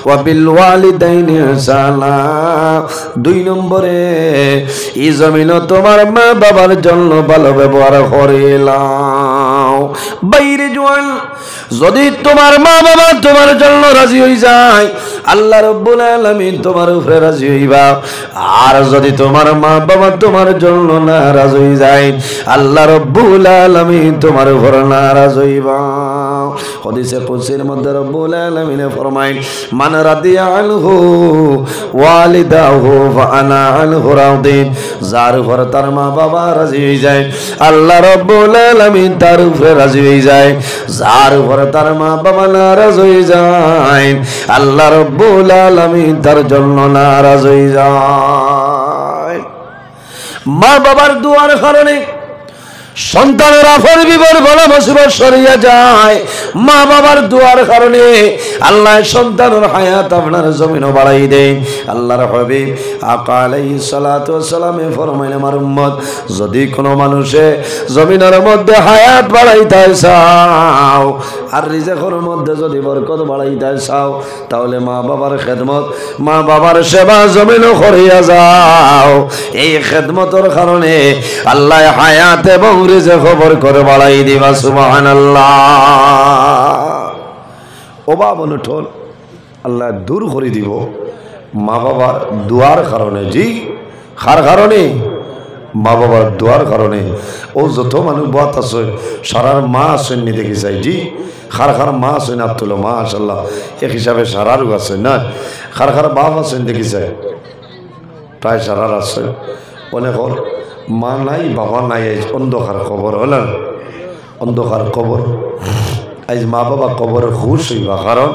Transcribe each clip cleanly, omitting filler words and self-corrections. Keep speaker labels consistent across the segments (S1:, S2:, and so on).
S1: ওয়া বিল ওয়ালিদাইনি ইহসানা। 2 নম্বরে এই জমিন তোমার মা বাবার জন্য ভালো ব্যবহার করিলাও। বাইরে জোয়ান যদি তোমার মা বাবা তোমার জন্য রাজি হয়ে যায় আল্লাহ রাব্বুল আলামিন তোমার উপরে রাজি হইবা। আর যদি তোমার মা বাবা তোমার জন্য নারাজ হয়ে যায় আল্লাহ রাব্বুল আলামিন তোমার উপর নারাজ হইবা। হাদিসে কুদসির মধ্যে রাব্বুল আলামিন ফরমায় মান রাদিয়া আনহু ওয়ালিদাহু ফাআনা আনহু রাদিন। যার উপর তার মা বাবা রাজি হয়ে যায় আল্লাহ রাব্বুল আলামিন তার উপরে রাজি হয়ে যায়। যার উপর তার মা বাবা নারাজ হয়ে যায় আল্লাহ রাব্বুল আলামিন তার জন্য নারাজ হয়ে যায়। মা বাবার দুয়ার কারণে সন্তানের আফর বিবর বলা মুসিবত সরিয়া যায়। মা বাবার দুয়ার কারণে আল্লাহ সন্তানের হায়াত আপনার জমিনও বাড়াই দেয়। আল্লাহর হাবিব আকা আলাইহিস সালাতু ওয়াস সালামে ফরমাইলেন আমার উম্মত যদি কোনো মানুষে জমিনের মধ্যে হায়াত বাড়াইতে চাও আর রিজিকের মধ্যে যদি বরকত বাড়াইতে চাও তাহলে মা বাবার খেদমত মা বাবার সেবা জমিনও করিয়া যাও। এই খেদমতের কারণে আল্লাহ হায়াত এবং রিজিক খবর করে বাড়াই দিবা। সুবহানাল্লাহ। অভাব অনটন আল্লাহ দূর করে দিব মা বাবার দুয়ার কারণে। জি কার কারণে? মা বাবার দুয়ার কারণে। ও যত মানুষ বাত আছে সারার মা আছেন নি দেখি চাই। জি খার খার মা আছেন আব্দুল্লাহ মাশাআল্লাহ এক হিসাবে সারারও আছে না। খার খার বাপ আছেন দেখি চাই প্রায় সারার আছে। অনেক মা নাই বাবা নাই আজ অন্ধকার কবর হলেন অন্ধকার কবর। আজ মা বাবা কবর খুশ হইবা কারণ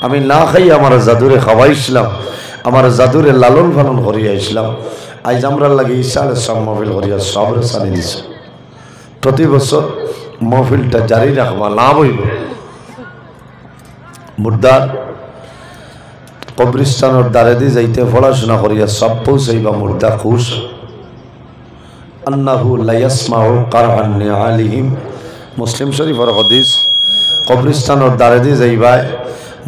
S1: আমি না খাই আমার জাদুরে খাওয়াইছিলাম আমার জাদুরে লালন পালন করিয়া ইসলাম। আজ আমরা লাগে ইসালে সব মহফিল করিয়া সবরে সানি দিছে। প্রতি বছর মহফিলটা জারি রাখবা লাভ হইব। মুর্দার কবরিস্তানের দ্বারে দিয়ে যাইতে পড়াশোনা করিয়া সব পৌঁছাইবা মুর্দা খুশ। আন্নাহু লা ইয়াসমাউ কারআন নিআলিহিম। মুসলিম শরীফের হাদিস। কবরিস্তানের দ্বারে দিয়ে যাইবা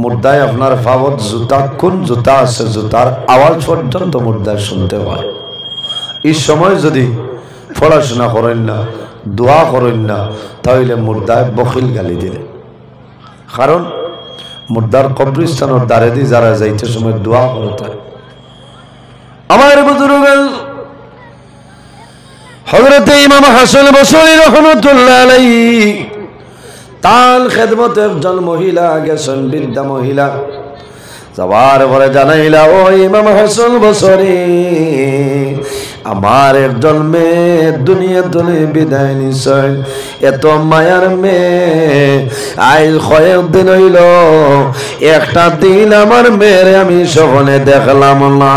S1: মুর্দায় আপনার ফাবত জুতা কোন জুতা আছে জুতার আওয়াজ পর্যন্ত মুর্দায় শুনতে হয়। এই সময় যদি পড়াশোনা করেন না দোয়া করেন না তাহলে মুর্দায় বখিল গালি দিলে। কারণ মুর্দার কবরিস্তানের দ্বারে দিয়ে যারা যাইতে সময় দোয়া করতে আমার বুজুর্গ হযরত ইমাম হাসান বসরি রাহমাতুল্লাহ আলাইহি তার খেদমতে একজন মহিলা গেছেন বৃদ্ধা মহিলা যাবার পরে জানাইলা ও ইমাম হাসান বসরি আমার একজন মেয়ে দুনিয়া তুলে বিদায় নিছেন। এত মায়ার মেয়ে আজ কয়েকদিন হইল একটা দিন আমার মেয়ের আমি সপনে দেখলাম না।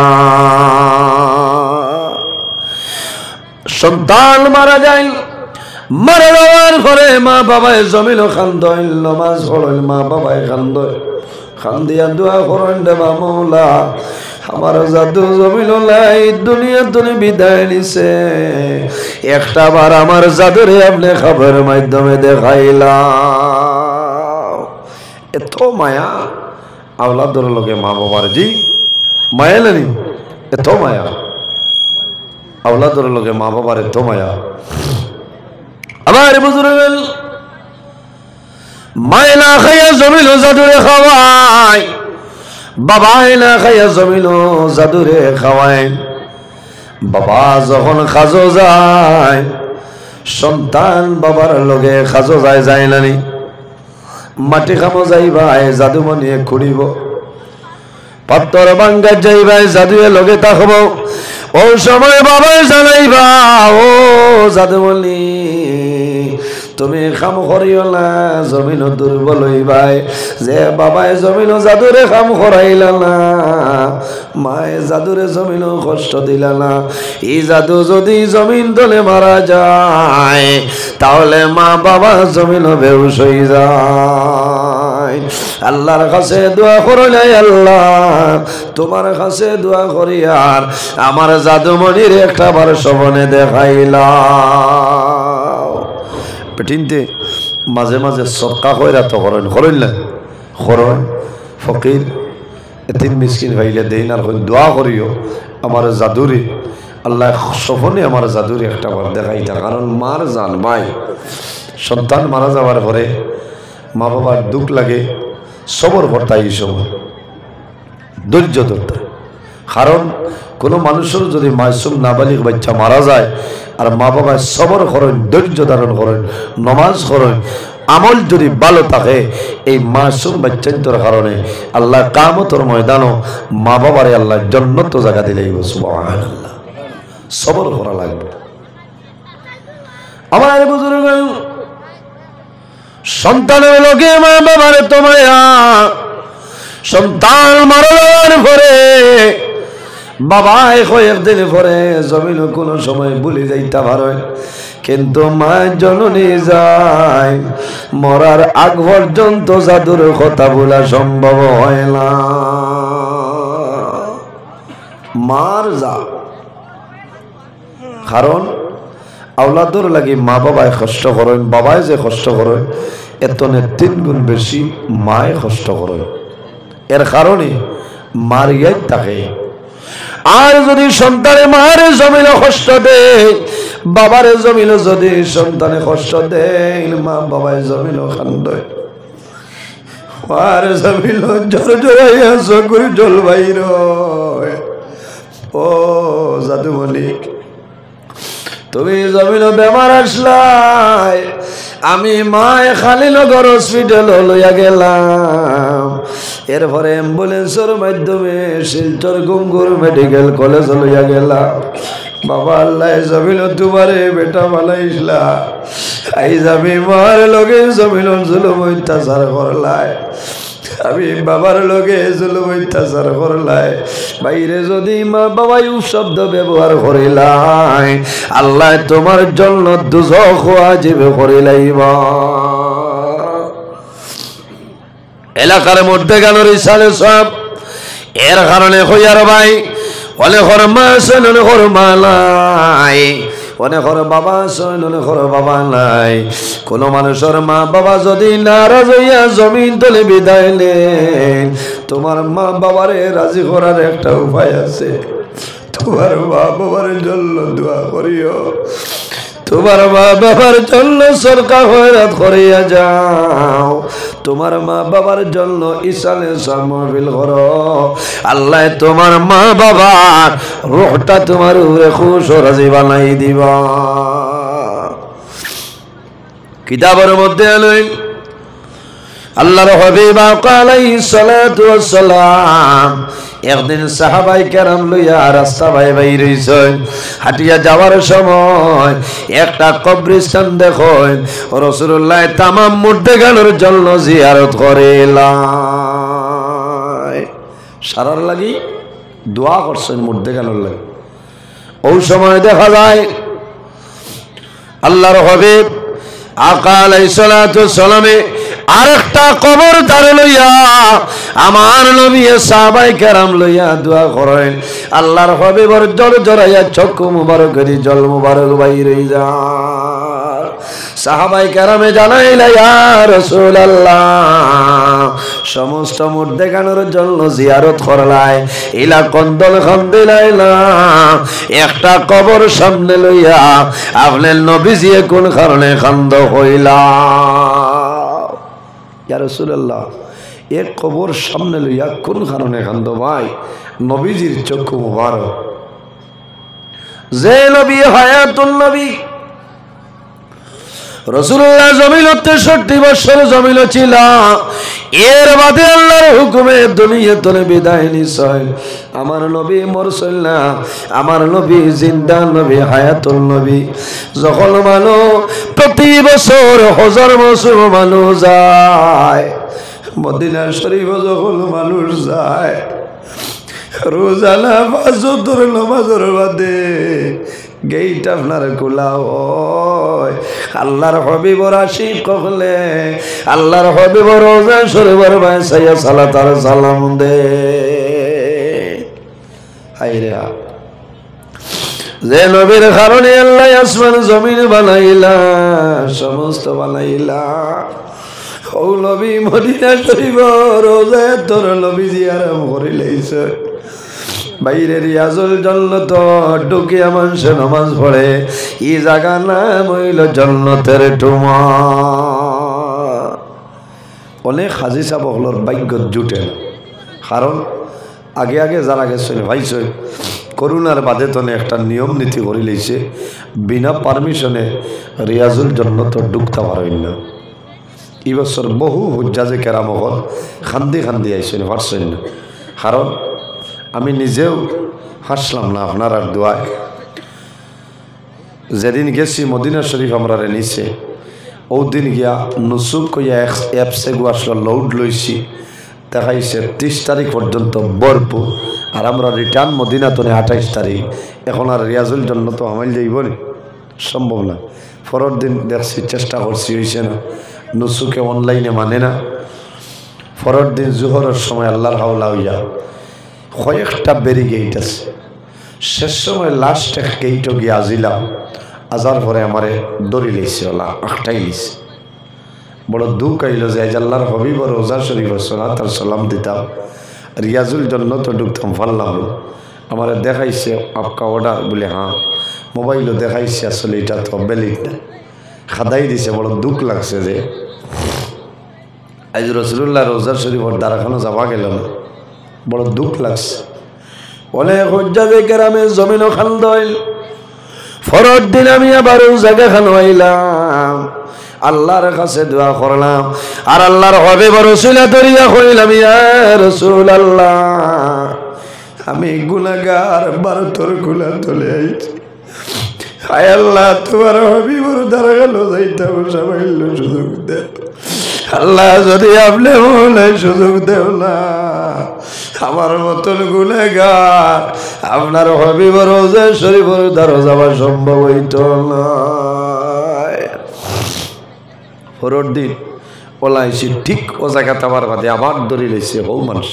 S1: সন্তান মারা যায় মারা যাওয়ার পরে মা বাবায় জমিল খান্দইল নামাজ পড়ল মা বাবায় খান্দিয়া দোয়া করেন দেবা মৌলা আমার জাদু জমিল লাই দুনিয়া তুমি বিদায় নিছে একটা বার আমার জাদুরে আপনি খবরের মাধ্যমে দেখাইলা। এত মায়া আওলাদর লগে মা বাবার। জি মায়া নেই এত মায়া আওলাদর লগে মা বাবার এত মায়া। আমার বুজুর্গ মায় না খাইয়া জমিল জাদুরে খাওয়ায় বাবাই না খাইয়া জমিল জাদুরে খাওয়ায়। বাবা যখন খাজো যায় সন্তান বাবার লগে খাজো যায় নানি মাটি খামো যাইবাই জাদুমণি খুঁড়িব পাত্তর ভাঙ্গা যাইবাই জাদুয়ে লগে থাকব। ও সময় বাবাই জানাইবা ও জাদুমণি তুমি খাম করিও না জমিন দুর্বল হইবাই যে বাবাই জমিন জাদুরে খাম করাইলা না মায়ে জাদুরে জমিন কষ্ট দিলা না। এই জাদু যদি জমিন দলে মারা যায় তাহলে মা বাবা জমিন বেহুশ হয়ে যায়। আল্লাহর কাছে দোয়া করলাই আল্লাহ তোমার কাছে দোয়া করি আর আমার জাদুমণির একটা বার স্বপ্নে দেখাইলা। পেটিনতে মাঝে মাঝে সদকা কইরা তো করেন না করেন ফকির এতিম মিসকিন ভাইলে দেন আর দোয়া করিও আমার জাদুরি আল্লাহ সফনে আমার জাদুরি একটা বার দেখাইতা। কারণ মার জান মাই সন্তান মারা যাওয়ার পরে মা বাবার দুঃখ লাগে, সবর করতে এই সময় ধৈর্য ধরতে। কারণ কোনো মানুষের যদি মাসুম নাবালিগ বাচ্চা মারা যায় আর মা বাবা সবর করেন, ধৈর্য ধারণ করেন, নমাজ করেন, আমল যদি ভালো থাকে, এই মাসুম বাচ্চার কারণে আল্লাহ কিয়ামতের ময়দানও মা বাবারে আল্লাহ জান্নাত জায়গা দিলেই সুবহানাল্লাহ। সবর করা লাগবে। আমার বুজুর্গ সন্তানের লোকে মা বাবারে তোমায় সন্তান মারা যাওয়ার পরে বাবাই কয়েকদিন পরে জমিন কোনো সময় ভুলে যাইতে পারে, কিন্তু মা জননী যায় মরার আগ পর্যন্ত জাদুর কথা বলা সম্ভব হয় না। মার যা কারণ আওলাদর লাগি মা বাবায় কষ্ট করেন, বাবায় যে কষ্ট করেন এত 3 গুণ বেশি মায় কষ্ট করেন। এর কারণে মার ইয়াদ থাকে। আর যদি সন্তানে মারে জমিলে কষ্ট দেয়, বাবারে জমিলে যদি সন্তানে কষ্ট দেয়, মা বাবায় জমিল কান্দে, আর জমিল জোর জোরাইয়া চকুর জল বাইর। ও জাদু মলিক, তুমি জমিল বেমার আসলাই, আমি মায় খালিনগর হসপিটাল লইয়া গেলাম, এরপরে অ্যাম্বুলেন্সের মাধ্যমে শিলচর গঙ্গুর মেডিকেল কলেজ লইয়া গেলাম। বাবা আল্লাহ জমিল তোমারে বেটা বানাইছিলা, আই যাবি মার লগে জমিল জুলুম অত্যাচার করলাই, আমি বাবার লগে জুলুম অত্যাচার করলাই, বাইরে যদি মা বাবাই শব্দ ব্যবহার করিলাই, আল্লাহ তোমার জন্য দুজখ ওয়াজিব করিলাইবা। এলাকার মধ্যে গেল রিসালে সব, এর কারণে হইয়ার ভাই অনেক মা আছেন, অনেক মা নাই, অনেক বাবা আছেন, অনেক বাবা নাই। কোন মানুষের মা বাবা যদি নারাজ হইয়া জমিন তলে বিদায় নেন, তোমার মা বাবারে রাজি করার একটা উপায় আছে। তোমার মা বাবার জন্য দোয়া করিও, তোমার মা বাবার জন্য সরকার খয়রাত করিয়া যাও, তোমার মা বাবার জন্য ইসালে সামবিল করো। আল্লাহ তোমার মা বাবার রূহটা তোমার উপরে খুশ রাজি বানাই দিবা। কিতাবের মধ্যে আলেন আল্লাহর হাবিব আলাইহিস সালাতু ওয়াস সালাম একদিন সাহাবাই কেরাম লইয়া রাস্তা ভাই বাইর হইছেন। হাঁটিয়া যাওয়ার সময় একটা কবরস্থান দেখেন, রাসূলুল্লাহ তামাম মুর্দেগানের জন্য জিয়ারত করেলাই, সারার লাগি দোয়া করছেন মুর্দেগানের লাগি। ওই সময় দেখা যায় আল্লাহর হাবিব আকা আলাইহিস সালাতু ওয়াস সালামে আরেকটা কবর দাঁড়ে লইয়া আমার নবী সাহাবায়ে কেরাম লইয়া দোয়া করেন। আল্লাহর হাবিবের জল জড়াইয়া চক্ষু মুবারক করি জল মুবারক বাইরে যায়। সাহাবায়ে কেরামে জানাইলা ইয়া রাসূলুল্লাহ, সমস্ত মুর্দেগানের জন্য জিয়ারত করলাই, ইলা কন্দল খান্দিলাইলা, একটা কবর সামনে লইয়া আপনার নবীজি কোন কারণে খান্দ হইলা? ইয়া রাসূলুল্লাহ, এক কবর সামনে লইয়া কোন কারণে কান্দ? ভাই নবীজির চক্ষু মুবারক, যে নবী হায়াতুন নবী রাসূলুল্লাহ জমিল 63 বছর জমিল ছিল, এর বাদে আল্লাহর হুকুমে দুনিয়াতে বিদায় নিছেন। আমার নবী মরছেন না, আমার নবী জিন্দা নবী, হায়াতুল নবী। যখন মানুষ প্রতি বছর হাজার বছর মানুষ যায় মদিনা শরীফ, যখন মানুষ যায় রোজানা 5 ওয়াক্তের নামাজের বাদে গেইট আপনার খোলা হয়। আল্লাহর হাবিবর আশিক হলে আল্লাহর হাবিবর রোজা শরীফের বাইসাইয়া সালাত আর সালাম দে। হায়রে, যে নবীর কারণে আল্লাহ আসমান জমিন বানাইলা, সমস্ত বানাইলা, ও নবী মদিনা শরীফ রোজা তোর নবী জিয়ারত করে লইছে বাইরে রিয়াজুল জান্নাত ঢুকে মানুষ নামাজ পড়ে এই জায়গা নাম হইল জান্নাতের টুমা অনেক হাজি সাহেব হলোর ভাগ্য জুটে না কারণ আগে আগে যারা গেছেন ভাইছে করোনার বাদে তো একটা নিয়ম নীতি করে লইছে বিনা পারমিশনে রিয়াজুল জান্নাত ঢুকতে পারেন না এই বছর বহু হুজ্জাজে কেরাম হল খান্দি খান্দি আইসেন পারছেন না কারণ আমি নিজেও হাসলাম না আপনার আর দোয়ায় যেদিন গেছি মদিনা শরীফ আমরা নিচে ও দিন গিয়া নুসুক কইয়া অ্যাপসে আসলে লোড লইছি দেখাইছে 30 তারিখ পর্যন্ত ভরপুর আর আমরা রিটার্ন মদিনা তো 28 তারিখ এখন আর রিয়াজুল জন্য তো আমাল যাইব না সম্ভব না পরের দিন দেখছি চেষ্টা করছি হয়েছে না নুসুকে অনলাইনে মানে না পরের দিন জোহরের সময় আল্লাহর হাওলা হইয়া কয়েকটা বেরি গেট আছে শেষ সময় লাস্ট এক গেটও গিয়ে আজিলাম আজার পরে আমারে দড়ি লইছে ওলা আটটাই লিছে বড় দুঃখ আইল যে আল্লাহর হবিব রোজা শরীফ সালাত আর সালাম দিতাম রিয়াজুল জন্য তো ঢুকতাম পারলাম আমার দেখাইছে আপকা অর্ডার বলে হ্যাঁ মোবাইলও দেখাইছে আসলে এটা তো বেলিট না খাদাই দিছে বড় দুঃখ লাগছে যে আজ রসুল্লাহ রোজা শরীফর দ্বারাখানো যাওয়া গেল না বড় দুঃখ লাগছে অনেক হজ্জাজে কেরামে জমিনও খান্দ হইল ফরর দিন আমি আবার জায়গা খানো হইলাম আল্লাহর কাছে দোয়া করলাম আর আল্লাহর হবে বড় রসুলা দরিয়া হইলাম ইয়া রাসূলুল্লাহ আমি গুনাহগার ভারতর গুনাহ তোলে আইছি হায় আল্লাহ তোমার হাবিবর দরগা লো যাইতাম সবাইল সুযোগ দে আল্লাহ যদি আপনি বলে সুযোগ দেও না আমার মতন গুনাহগার আপনার হাবিবর রোজা শরীফের দ্বারা যাওয়া সম্ভব হইত না পরের দিন ওলাইছি ঠিক ও জায়গা তাবার বাদে আবার দড়ি লইছে হৌ মানুষ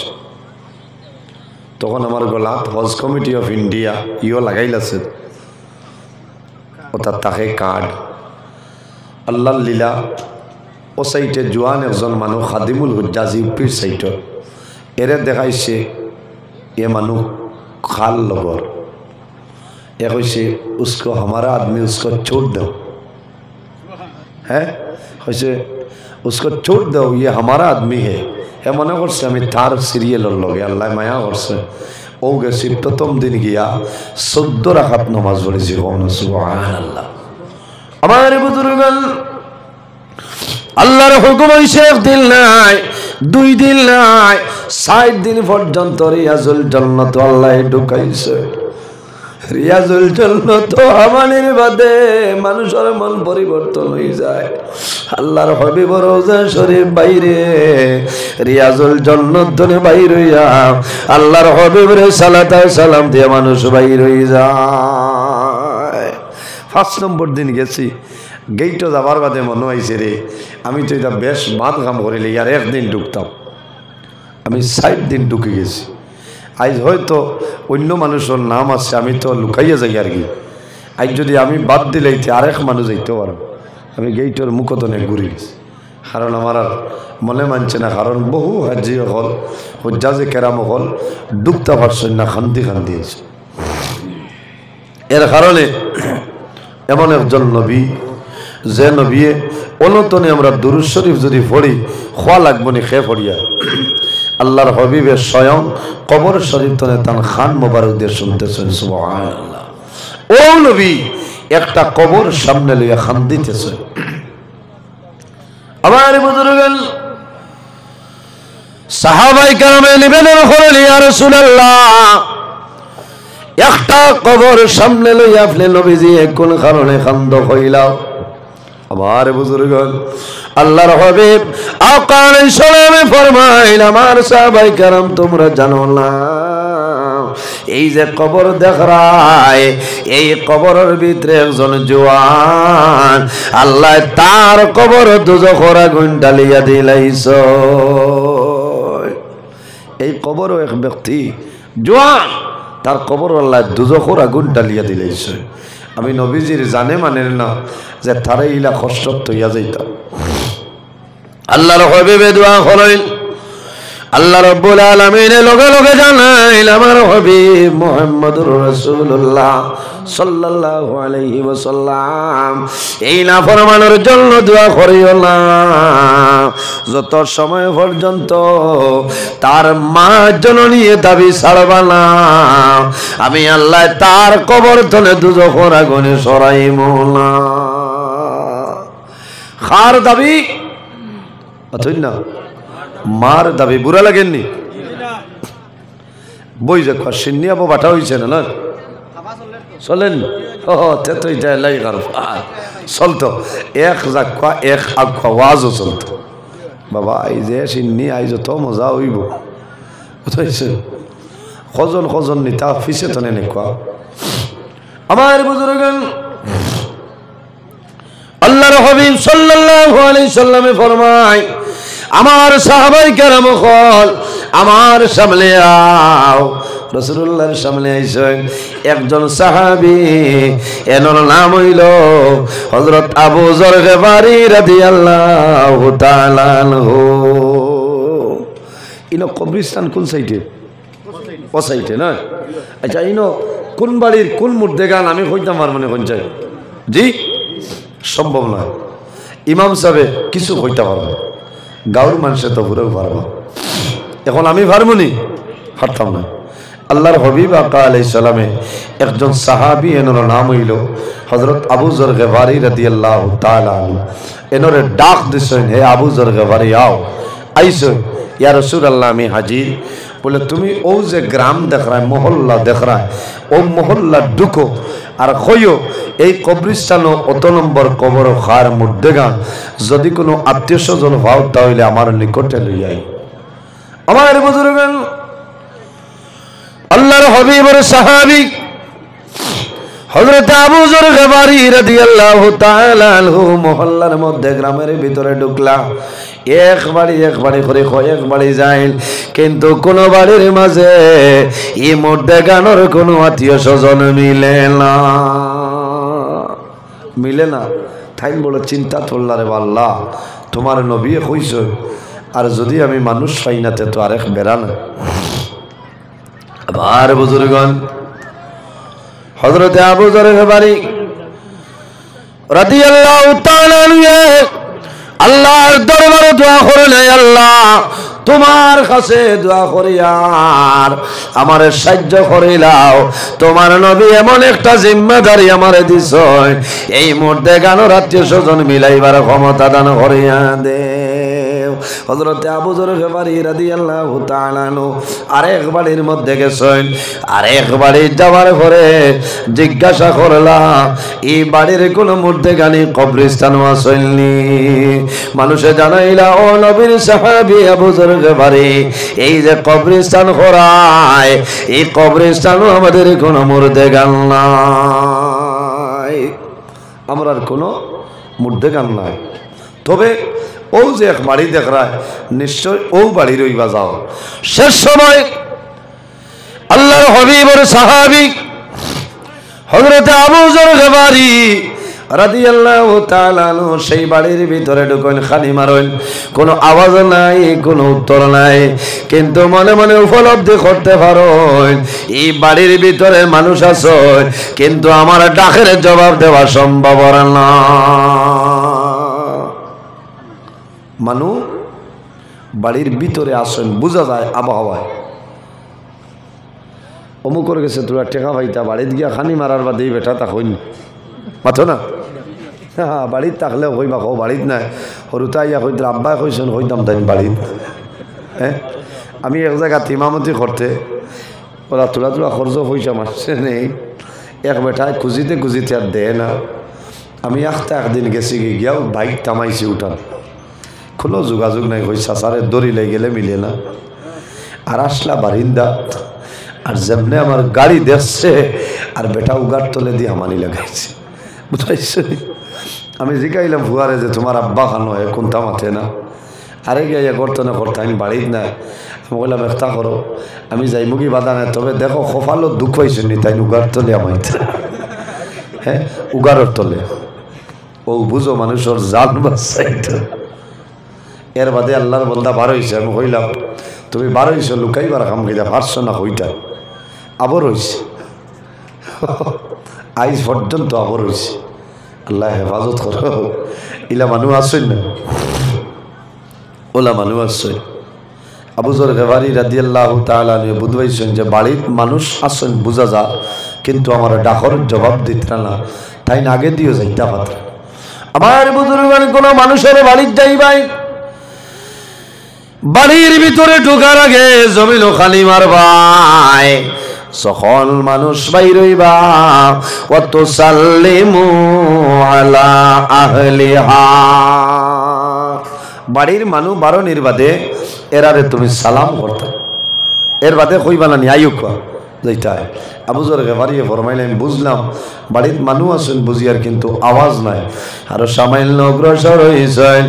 S1: তখন আমার গলা হজ কমিটি অফ ইন্ডিয়া ইও লাগাইলাছে ওটা তাকে কার্ড আল্লাহ লীলা ও সাইটে জোয়ান একজন মানুষ খাদিমুল হুজ্জাজ ইউপির সাইটত এরে দেখাইছে এ মানুষ খাল লগর এ কইছে উসকো हमारा आदमी उसको छोड़ दो হ্যাঁ কইছে उसको छोड़ दो ये हमारा आदमी है হে মনে করছে আমি তার সিরিয়ালের লগে আল্লাহ মায়া করছে ও গেছি প্রথম দিন গিয়া 14 রাকাত নামাজ পড়েছি সুবহানাল্লাহ আমার বুজুর্গগণ আল্লাহর হুকুম হইছে একদিন নাই দুই দিন নাই 60 দিন পর্যন্ত রিয়াজুল জান্নাত আল্লাহ ঢুকাইছে রিয়াজুল জান্নাত আমানের বাদে মানুষের মন পরিবর্তন হয়ে যায় আল্লাহর হাবিব রোজা শরীফ বাইরে রিয়াজুল জান্নাত ধরে বাইর হইয়া আল্লাহর হাবিবের সালাত আর সালাম দিয়ে মানুষ বাইর হয়ে যায় 5 নম্বর দিন গেছি গেইটে যাবার বাদে মনে হইছে রে আমি তো এটা বেশ বাদ কাম করিলে আর একদিন ঢুকতাম আমি 60 দিন ঢুকে গেছি আজ হয়তো অন্য মানুষের নাম আছে আমি তো লুকাইয়া যাই আর কি আজ যদি আমি বাদ দিলেইতে আরেক মানুষ যাইতে পারো আমি গেইটের মুখতনে ঘুরে গেছি কারণ আমার আর মনে মানছে না কারণ বহু হাজি হল হুজ্জাজে কেরাম হল ডুবতে পারছেন না খান্দি খান্দি আছে এর কারণে এমন একজন নবী যে নবী অনতনে আমরা দুরূদ শরীফ যদি পড়ি খোয়া লাগবো নি খেয়ে পড়িয়া আল্লাহর হাবিবের স্বয়ং কবর শরীফ তনে তান খান মোবারক দিয়ে শুনতেছেন সুবহানাল্লাহ ও নবী একটা কবর সামনে লইয়া খান দিতেছে আমার বুজুর্গগণ সাহাবায়ে কেরামে নিবেদন করলেন ইয়া রাসূলুল্লাহ একটা কবর সামনে লইয়া আপনি নবীজি কোন কারণে খান্দ হইলাও আমার বুজুর্গগণ আল্লাহর হাবিব আকা আলাইহিস সালামে ফরমাইল আমার সাহাবায়ে কেরাম তোমরা জানো না এই যে কবর দেখরায় এই কবরের ভিতরে একজন জওয়ান আল্লাহ তার কবর দোজখের আগুন ঢালিয়া দিলাইছো এই কবরও এক ব্যক্তি জওয়ান তার কবর আল্লাহ দোজখের আগুন ঢালিয়া দিলাইছে আমি নবীজির জানে মানেন না যে তারে ইলা কষ্ট হইয়া যাইতাম আল্লাহর হাবিবে দোয়া করেন আল্লাহ রাব্বুল আলামিনের লগে লগে জানাইল আমার হাবিব মুহাম্মদুর রাসূলুল্লাহ সাল্লাল্লাহু আলাইহি ওয়াসাল্লাম এই নাফরমানের জন্য দোয়া করিও না যত সময় পর্যন্ত তার মা জননী দাবি ছাড়বা না আমি আল্লাহ তার কবর তলে দুজখের আগুনে সরাইমু না খার দাবি অথই না মার দাবি বুড়া লাগেননি বই যে সিন্নি আবু বাটা হয়েছে না চলেন তো এটা লাই চলতো এক জাক্কা এক আখা ওয়াজও চলতো বাবা এই যে সিন্নি আইজ তো মজা হইব কজন কজন নিতা ফিসে তো নেনেকুৱা আমার বুজুর্গন আল্লাহর হাবিব সাল্লাল্লাহু আলাইহি সাল্লামে ফরমায় আমার সাহাবায়ে কেরাম কল আমার সামনে আও রাসূলুল্লাহর সামনে আইছেন একজন সাহাবী এর নাম হইল হযরত আবু যর গফারি রাদিয়াল্লাহু তাআলা আনহু ইনো কবরস্থান কোন সাইডে ও সাইডে না আচ্ছা ইনো কোন বাড়ির কোন মুর্দেগান আমি কইতাম পারবো না কোন চাই জি সম্ভব নয় ইমাম সাহেব কিছু কইতে পারবো গাঁর মানুষে তো পুরো পারবো এখন আমি পারবনি পারতাম না আল্লাহর হাবিব আকা আলাইহিস সালামে একজন সাহাবী এনর নাম হইল হযরত আবু যর গফারি রাদিয়াল্লাহু তাআলা আনহু এনরে ডাক দিছেন হে আবু যর গফারি আও আইছো ইয়া রাসূলুল্লাহ আমি হাজির বলে তুমি ও যে গ্রাম দেখ রা মহল্লা দেখ রা ও মহল্লা ঢুকো আর কইও এই কবরস্থান অত নম্বর কবর খার মুর্দেগান যদি কোনো আত্মীয় স্বজন ভাও তাহলে আমার নিকটে লইয়াই আমার বুজুর্গন আল্লাহর হাবিবের সাহাবী হযরত আবু যর গফারি রাদিয়াল্লাহু তাআলা আনহু মহল্লার মধ্যে গ্রামের ভিতরে ঢুকলা এক বাড়ি করে কয়েক বাড়ি যাইল কিন্তু কোন বাড়ির মাঝে এই মুর্দেগানোর কোনো আত্মীয় স্বজন মিলে না তাই বড় চিন্তা করলা রে আল্লাহ তোমার নবী কইছ আর যদি আমি মানুষ পাই না তো আরেক বেড়া না আবার বুজুর্গন হযরত আবু যর গফারি রাদিয়াল্লাহু তাআলা আনহু আল্লাহর দরবারে দোয়া করলেন আল্লাহ তোমার কাছে দোয়া করি আর আমারে সাহায্য করিলাও তোমার নবী এমন একটা জিম্মেদারি আমারে দিছেন এই মুর্দেগানোর আত্মীয় স্বজন মিলাইবার ক্ষমতা দান করিয়া দেও হযরত আবু যর গফারি রাদিয়াল্লাহু তাআলা আনহু আরেক বাড়ির মধ্যে গেছেন আরেক বাড়ি যাওয়ার পরে জিজ্ঞাসা করলা এই বাড়ির কোন মুর্দেগানি কবরস্থান আসেননি মানুষে জানাইলা ও নবীর সাহাবী আবু যর গফারি এই যে কবরস্থান করায় এই কবরস্থানও আমাদের কোন মুর্দেগান নাই আমরার কোন মুর্দেগান নাই তবে ও যে এক বাড়ি দেখ রা নিশ্চয় ও বাড়ি রইবা যাও শেষ সময় আল্লাহর হাবিবের সাহাবী হযরত আবু যর গফারি রাদিয়াল্লাহু তাআলা আনহু সেই বাড়ির ভিতরে ঢুকেন খালি মারেন কোনো আওয়াজ নাই কোনো উত্তর নাই কিন্তু মনে মনে উপলব্ধি করতে পারেন এই বাড়ির ভিতরে মানুষ আছে কিন্তু আমার ডাকের জবাব দেওয়া সম্ভব না মানু বাড়ির ভিতরে আসেন বোঝা যায় আবহাওয়ায় অমুক করে গেছে তোরা টেকা ভাইতা বাড়িতে গিয়া খানি মারার বাদে বেটা তা হইন মাথো না হ্যাঁ বাড়িত থাকলেও কইবা কো বাড়িত নাই সৰুতা ইয়া কইতে আব্বাই কইছেন কইতাম তাই বাড়িত হ্যাঁ আমি এক জায়গাত ইমামতি করতে ওরা তোলা খরচ পয়সা মারছে নেই এক বেটায় খুঁজিতে আর দেয় না আমি একদিন গেছি গিয়াও বাইক থামাইছি উঠান কোনো যোগাযোগ নাই কই চাচারে দড়ি লাই গেলে মিলে না আর আসলা বারিন্দা আর যেমনে আমার গাড়ি দেখছে আর বেটা উগার তলে দিয়ে আমানি লাগাইছে বুঝাইছে আমি জিগাইলাম ভুয়ারে যে তোমার আব্বা খানো হয় কোনটা মাথে না আরে গিয়ে করতো না করতে আমি বাড়িত না আমি বললাম একটা করো আমি যাই মুগি বাধা নাই তবে দেখো কপালত দুঃখ হয়েছে নি তাই উগার তলে আমাইতে হ্যাঁ উগারের তলে ও বুঝো মানুষের জান বাঁচাইতে এর বাদে আল্লাহর বন্দা বার হয়েছে। আমি কইলাম তুমি বার হয়েছ লুকাইবার কাম খাইতে পারছো না কইটা, আবর হয়েছে আইজ পর্যন্ত আবর হয়েছে। আল্লাহ হেফাজত করো। ইলা মানুষ আসছেন না, ওলা মানুষ আসছেন। আবু যর গফারি রাদিয়াল্লাহু তাআলা আনহু বুঝাইছেন যে বাড়ির মানুষ আসছেন বুঝা যা, কিন্তু আমার ডাকর জবাব দিতে না, তাই না আগে দিও যাইতা পাত্র। আমার বুজুর্গগণ কোন মানুষের বাড়ির যাইবাই, বাড়ির ভিতরে ঢোকার আগে জমিন খালি মারবাই। সকল মানুষ বাইর হইবা, ওয়াত সাল্লিমু আলা আহলিহা। বাড়ির মানুষ বারো নির্বাদে এরারে তুমি সালাম করতে, এর বাদে কইবা না আয়ুক যেটা। আবু যর গফারি ফরমাইলেন বুঝলাম বাড়ির মানুষ আছেন বুঝিয়ার, কিন্তু আওয়াজ নাই। আরো সামান্য অগ্রসর হইছেন,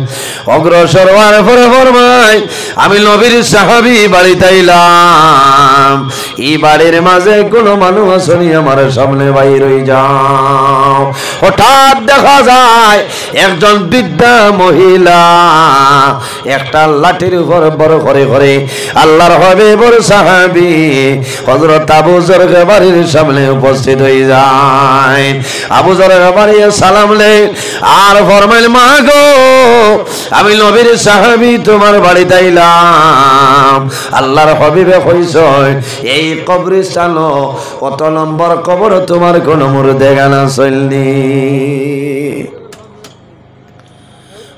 S1: অগ্রসর হওয়ার পরে ফরমাই আমি নবীর সাহাবী বাড়িতে আইলাম, এই বাড়ির মাঝে কোনো মানুষ আসেনি, আমার সামনে বাইর হই যাও। হঠাৎ দেখা যায় একজন বৃদ্ধা মহিলা একটা লাঠির উপর বড় করে করে আল্লাহর হাবিবের সাহাবী হযরত আবু যর গফারির সামনে উপস্থিত হয়ে যায়। আবু যর গফারি সালাম লে আর ফরমাইল মা গো আমি নবীর সাহাবী তোমার বাড়িতে আইলাম, আল্লাহর হাবিবে কইছেন এই কবরস্থান কত নম্বর কবর তোমার কোন মুর্দে গানা চলনি।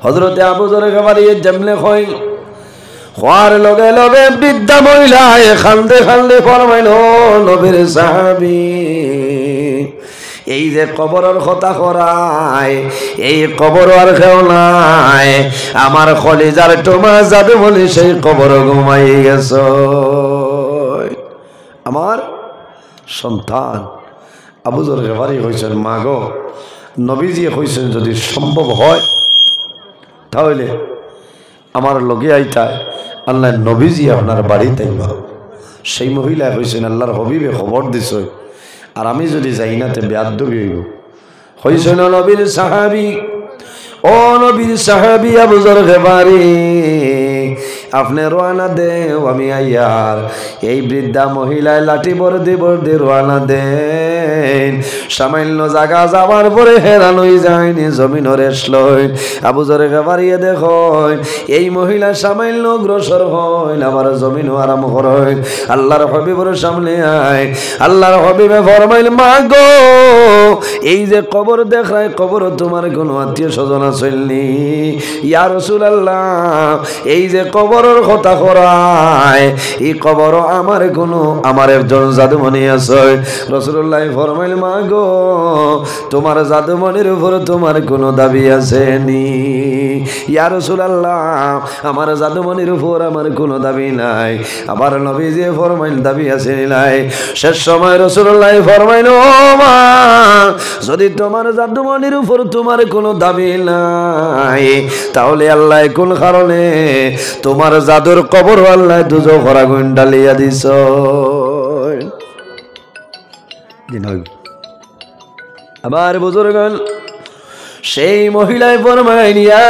S1: হযরতে আবু যর গফারি জমলে কই খোয়ার লগে লগে বৃদ্ধা মহিলা খান্দে খান্দে ফরমাইল নবীর সাহাবী এই যে কবরের কথা করায়, এই কবর আর কেউ নাই, আমার কলিজার তোমা যাবে বলে সেই কবর ঘুমাই গেছ। আমার সন্তান আবু যর গফারি কইছেন মা গো নবীজি কইছেন যদি সম্ভব হয় তাহলে আমার লগে আইতায় আল্লাহ নবীজি আপনার বাড়িতে আইবা। সেই মহিলা কইছেন আল্লাহর হাবিবে খবর দিছ, আর আমি যদি যাই না তে বেয়াদবি হইব। কইছেন নবীর সাহাবী, ও নবীর সাহাবী আবু যর গফারি আপনি রওনা দেও, আমি আইয়ার। এই বৃদ্ধা মহিলায় লাঠি বর্দি বর্দি রওনা দেন। সামান্য জায়গা যাওয়ার পরে হেরান হয়ে যায়নি, জমিন রেস লই। আবু যর গফারি দেখুন এই মহিলা সামান্য অগ্রসর হইন, আমার জমিন আরাম করেন। আল্লাহর হাবিবের সামনে আয়, আল্লাহর হাবিবে ফরমাইল মা গো এই যে কবর দেখায় কবর তোমার কোনো আত্মীয় স্বজন আসেননি। ইয়া রাসূলুল্লাহ এই যে কবরের কথা করায় এই কবর আমার কোনো আমার একজন জাদুমণি আছে। রাসূলুল্লাহ ফরমাইল মা গো তোমার জাদুমণির উপর তোমার কোনো দাবি আছে নি? ইয়া রাসূলুল্লাহ আমার জাদুমণির উপর আমার কোনো দাবি নাই। আবার নবীজি ফরমাইল দাবি আছে নাই? শেষ সময় রাসূলুল্লাহ ফরমাইল ও মা যদি তোমার জাদুমণির উপর তোমার কোনো দাবি নাই তাহলে আল্লাহ কোন কারণে তোমার জাদুর কবর আল্লাহ দুজখের আগুন ডালিয়া দিছ। আবার বুজুর্গণ সেই মহিলায় ফরমাইন ইয়া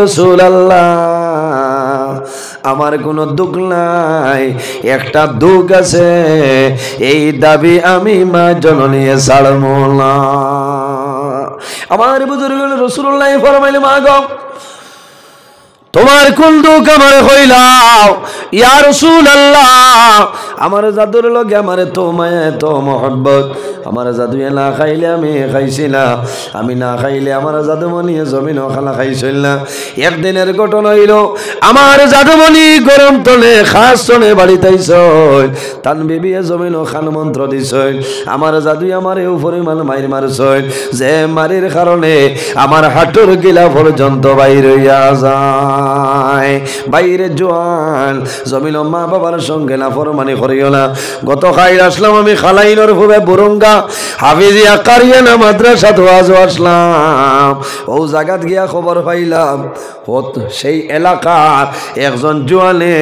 S1: রাসূলুল্লাহ আমার কোনো দুঃখ নাই, একটা দুঃখ আছে, এই দাবি আমি মা জননী ছাড়ব না। আমার বুজুর্গণ রাসূলুল্লাহ ফরমাইল মা গো তোমার কোন দুঃখ আমার হইলাও? ইয়া রাসূলুল্লাহ আমার জাদুর লগে আমার তো মায়া তো মহব্বত, আমার জাদু না খাইলে আমি খাইছিলাম, আমি না খাইলে আমার জাদুমণি জমিন খালা খাইছিল না। একদিনের ঘটনা হইল আমার জাদুমণি গরম তলে খাস চলে বাড়িতে আইসল, তান বিবিয়ে জমিন খান মন্ত্র দিছিল, আমার জাদু আমার উপরে মাইর মারছিল, যে মারির কারণে আমার হাঁটুর গিলা পর্যন্ত বাইর হইয়া যায়। বাইরে জোয়ান জমিন মা বাবার সঙ্গে না ফরমানি করিও না। গত খাইর আসলাম আমি খালাইনর খুবে বুরুঙ্গা হাফিজিয়া কারিয়ানা মাদ্রাসা ধোয়াজ আসলাম, ও জায়গাত গিয়া খবর পাইলাম সেই এলাকার একজন জোয়ানে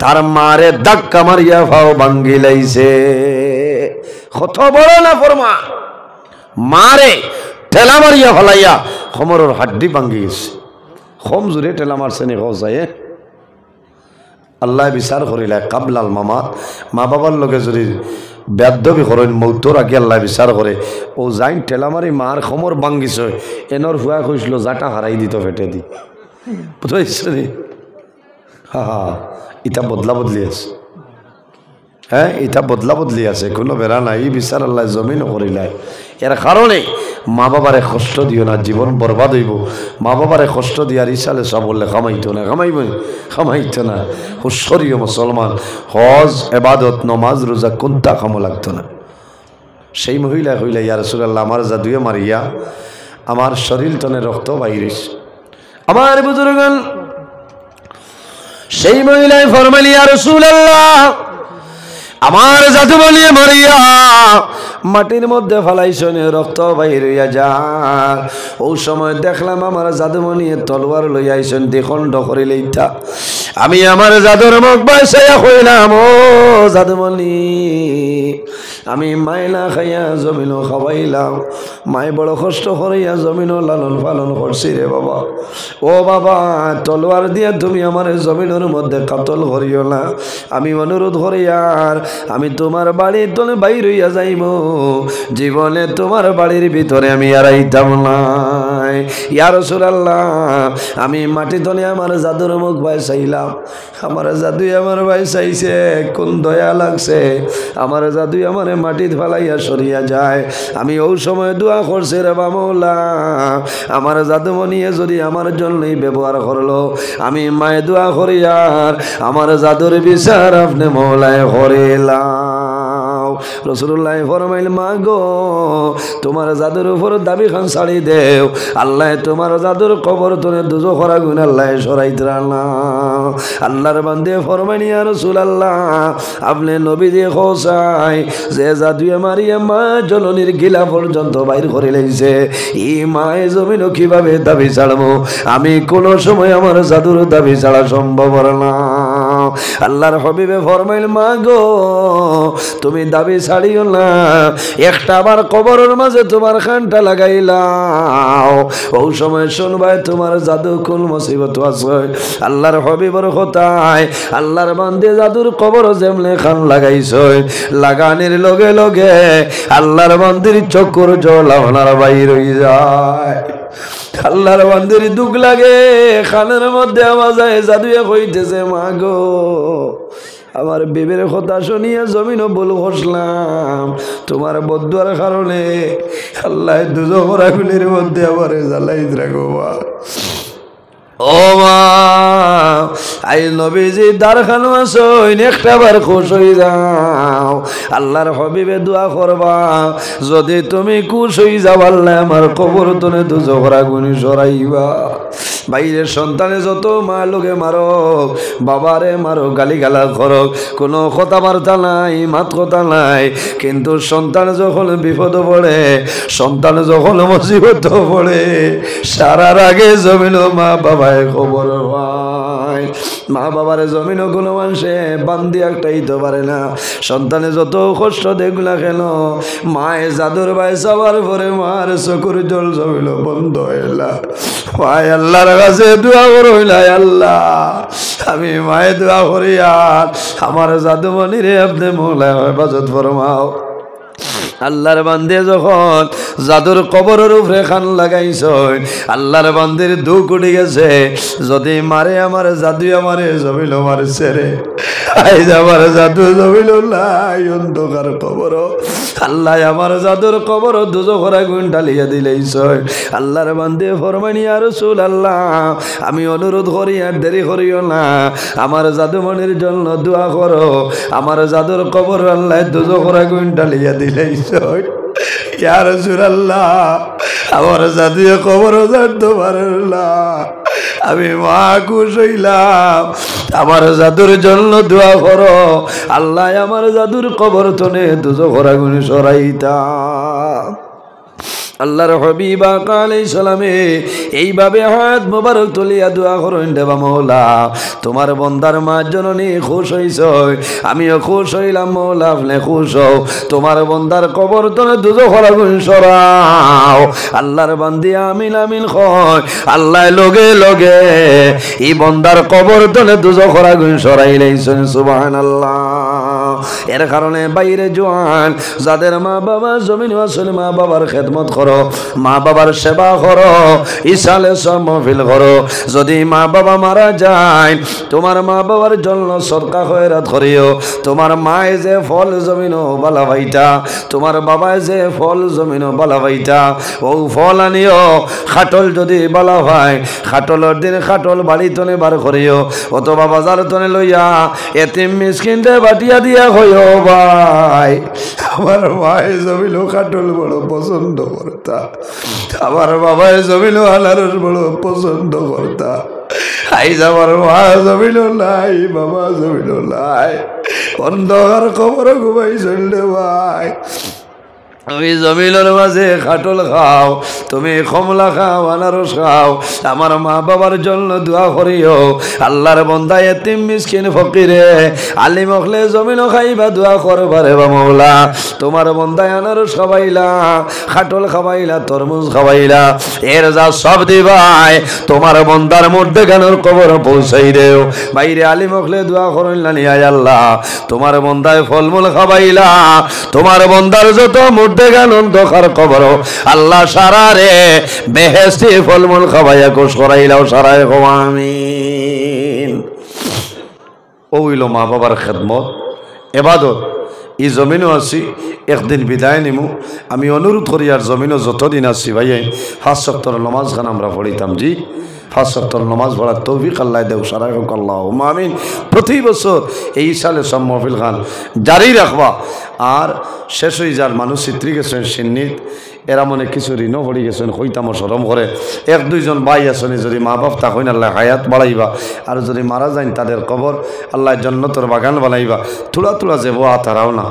S1: তার মারে ধাক্কা মারিয়া ফাও ভাঙ্গি লাইছে। কত বড় না ফরমা, মারে ঠেলা মারিয়া ফলাইয়া কোমরের হাড্ডি ভাঙ্গি গেছে। কম জোরে ঠেলা মারছে নি যায় আল্লাহ বিচার করিলে কাবলাল মামা মা বাবার লগে যদি বেদবি করেন মৌতর আগে আল্লাহ বিচার করে ও যাইন ঠেলামারি মার খমর ভাঙ্গিছ এনর হুয়া খুঁজলো জাটা হারাই দিত ফেটে দি বুঝতে হা হা ইটা বদলা বদলি আছে হ্যাঁ এটা বদলা বদলি আছে কোনো বেড়া নাই বিচার আল্লাহ জমিন করিলাই এর কারণে মা বাবারে কষ্ট দিও না জীবন বরবাদ হইব মা বাবারে কষ্ট দিয়ার ইসালে সব বললে খামাইতো না খামাইতো না হুশরীয় মুসলমান হজ এবাদত নমাজ রোজা কোনটা খামো লাগতো না সেই মহিলা হইলে ইয়া রাসূলুল্লাহ আমার জাদুয়ে মারিয়া আমার শরীর তনে রক্ত বাইরিস আমার বুজুর্গান সেই মহিলায় ফরমাইল ইয়া রাসূলুল্লাহ আমার জাদু বলিয়ে মারিয়া মাটির মধ্যে ফালাইছেন রক্ত বাইর হইয়া যায় ও সময় দেখলাম আমার জাদুমণিয়ে তলোয়ার লইয়া আইছেন দ্বিখণ্ড করিলেইতা আমি আমার জাদুর মুখ বাসাইয়া কইলাম ও জাদুমণি আমি মাইলা খাইয়া জমিনও খাওয়াইলাম মাই বড় কষ্ট করিয়া জমিনও লালন পালন করছি রে বাবা ও বাবা তলোয়ার দিয়া তুমি আমার জমিনের মধ্যে কাতল করিও না আমি অনুরোধ করি আর আমি তোমার বাড়ির তলে বাইর হইয়া যাইব জীবনে তোমার বাড়ির ভিতরে আমি আর আইতাম না ইয়া রাসূলুল্লাহ আমি মাটি তলে আমার জাদুর মুখ বাইসাইলাম আমার জাদু আমার বাইসাইছে কোন দয়া লাগছে আমার জাদু আমার মাটিতে ফেলাইয়া সরিয়া যায় আমি ওই সময় দোয়া করছি রে মাওলা আমার জাদুমণিয়ে যদি আমার জন্যই ব্যবহার করলো আমি মায়ে দোয়া করি আর আমার জাদুর বিচার আপনি মওলায় করিলাম রাসূলুল্লাহ ফরমাইল মা গো তোমার জাদুর উপর দাবি খান ছাড়ি দেও আল্লাহ তোমার জাদুর কবর তোনে দুজখরা গুণ আল্লাহ সরাইতরা না আল্লাহর বান্দে ফরমাইল ইয়া রাসূলুল্লাহ আপনি নবী দিয়ে খোসাই যে জাদুয়ে মারিয়া মা জননীর গিলা পর্যন্ত বাইর করে লাইছে এই মায়ে জমিনও কিভাবে দাবি ছাড়বো আমি কোন সময় আমার জাদুর দাবি ছাড়া সম্ভব না আল্লাহর হাবিবে ফরমাইল মা গো তুমি দাবি ছাড়িও না একটা আবার কবরের মাঝে তোমার খানটা লাগাইলাও ওই সময় শুনবাই তোমার জাদু কোন মুসিবত আছে আল্লাহর হাবিবের কথায় আল্লাহর বান্দে জাদুর কবর যেমনে খান লাগাইছো লাগানির লগে লগে আল্লাহর বান্দির চক্কর জল আপনার বাইর হয়ে যায় আল্লাহর বান্দির দুঃখ লাগে খানের মধ্যে আওয়াজ হয় জাদুয়ে কইতেছে মা গো আমার বিবের কথা শুনিয়া জমিনও বল খসলাম তোমার বদুয়ার কারণে আল্লাহ দুজখর আগুনের মধ্যে আমার জ্বালাই রাখো ও মা আই নবীজি দারখানো আসো একটা বার খুশ হয়ে যাও আল্লাহর হাবিবে দোয়া করবা যদি তুমি খুশ হয়ে যাও আল্লাহ আমার কবর তনে দুজখর আগুন সরাইবা বাইরের সন্তানে যত মা লোকে মারক বাবারে মারো গালি গালা করক কোনো কথাবার্তা নাই মাত কথা নাই কিন্তু সন্তান যখন বিপদ পড়ে সন্তান যখন মুসিবত পড়ে সারার আগে জমিন মা বাবায় খবর হয় মা বাবার জমিনও কোনো মানুষে বান্দি একটাইতে পারে না সন্তানে যত কষ্ট দেখলা কেন মায়ে জাদুর বাই যাওয়ার পরে মার চকুর জল জমিল বন্ধ হইলা মায় আল্লাহর কাছে দোয়া করইলাই আল্লাহ আমি মায়ে দোয়া করি আর আমার জাদুমণিরে আপনি মওলায় হেফাজত ফরমাও আল্লাহর বান্দে যখন জাদুর কবরের উপরে খান লাগাইছ আল্লাহর বান্দির দুঃখ উঠে গেছে যদি মারে আমার জাদু আমারে জমিল মারছে রে আইজ আমার জাদু জমিল নাই অন্ধকার কবর আল্লাহ আমার জাদুর কবর দুজখর আগুন ঢালিয়া দিলেইছ আল্লাহর বান্দে ফরমানি ইয়া রাসূলুল্লাহ আমি অনুরোধ করি আর দেরি করিও না আমার জাদুমণির জন্য দোয়া করো আমার জাদুর কবর আল্লাহ দুজখর আগুন ঢালিয়া দিলেইছ ইয়া রাসূলুল্লাহ আমার জাদুয়ে কবর জানতে পারেন না আমি মা খুশ হইলাম আমার জাদুর জন্য দোয়া করো আল্লাহ আমার জাদুর কবর তনে দুজখর আগুন সরাইতা আল্লাহর হাবিব আলাইহিস সালামে এইভাবে হাত মোবারক তুলিয়া দোয়া করেন দেবা মওলা তোমার বান্দার মা জননী খুশ হইছ আমিও খুশ হইলাম মওলা আপনি খুশ হও তোমার বান্দার কবর তলে দুজখের আগুন সরাও আল্লাহর বান্দি আমিন আমিন কয় আল্লাহ লগে লগে এই বান্দার কবর তলে দুজখের আগুন সরাইলেছেন সুবহানাল্লাহ এর কারণে বাইরে জওয়ান যাদের মা বাবা জমিন আসলে মা বাবার খেদমত করো মা বাবার সেবা করো ইসালে সমফিল করো যদি মা বাবা মারা যায় তোমার মা বাবার জন্য সদকা খয়রাত করিও তোমার মায়ে যে ফল জমিনও বালা ভাইটা তোমার বাবায় যে ফল জমিনও বালা ভাইটা ও ফল আনিও খাটল যদি বালা ভাই খাটলের দিন খাটল বাড়ি তনে বার করিও অথবা বাজার তনে লইয়া এতিম মিসকিনরে বাটিয়া দিয়া হইও ভাই আমার মায়ে জমিনও খাটল বড় পছন্দ করতা আমার বাবায় জমিনও আনারস বড় পছন্দ করতা আইজ আমার মা জমিনও নাই বাবা জমিনও নাই অন্ধকার খবর ঘুমাই চললে ভাই তুমি জমিনের মাঝে খাটল খাও তুমি কমলা খাও আনারস খাও আমার মা বাবার জন্য দোয়া করিও আল্লাহর বান্দা এতিম মিসকিন ফকিরে আলিম হলে জমিনও খাইবা দোয়া করবারে বা মওলা তোমার বান্দায় আনারস খাওয়াইলা খাটল খাওয়াইলা তরমুজ খাওয়াইলা এর যা সব দিবাই তোমার বান্দার মধ্যে গানোর কবর পৌঁছাই দেও বাইরে আলিম হলে দোয়া করিলা নিয়া আল্লাহ তোমার বান্দায় ফলমূল খাওয়াইলা তোমার বান্দার যত অন্ধকার কবর আল্লাহ সারা রে বেহেশতি ফলমূল খাওয়াইয়া কোষ করাইলাও সারায় আমিন ওইল মা বাবার খেদমত এবাদত ই জমিনও আছি একদিন বিদায় নিমু আমি অনুরোধ করি আর জমিনও যতদিন আছি ভাইয়াই 5 ওয়াক্তের নামাজ খান আমরা পড়িতাম জি 5 ওয়াক্তের নামাজ পড়ার তৌফিক আল্লাহ দেও সারায় হোক আল্লাহুম্মা আমিন প্রতি বছর এই সালে সব মাহফিল খান জারি রাখবা আর শেষ হয়ে যার মানুষ চিত্রি গেছেন সিন্নিত এরা মনে কিছু ঋণও পড়ি গেছেন হইতামো সরম করে 1-2 ভাই আছেন যদি মা বাপ তা হইন আল্লাহ হায়াত বাড়াইবা আর যদি মারা যান তাদের কবর আল্লাহ জান্নাতের বাগান বানাইবা থোড়া থোড়া যে বোয়া তারাও না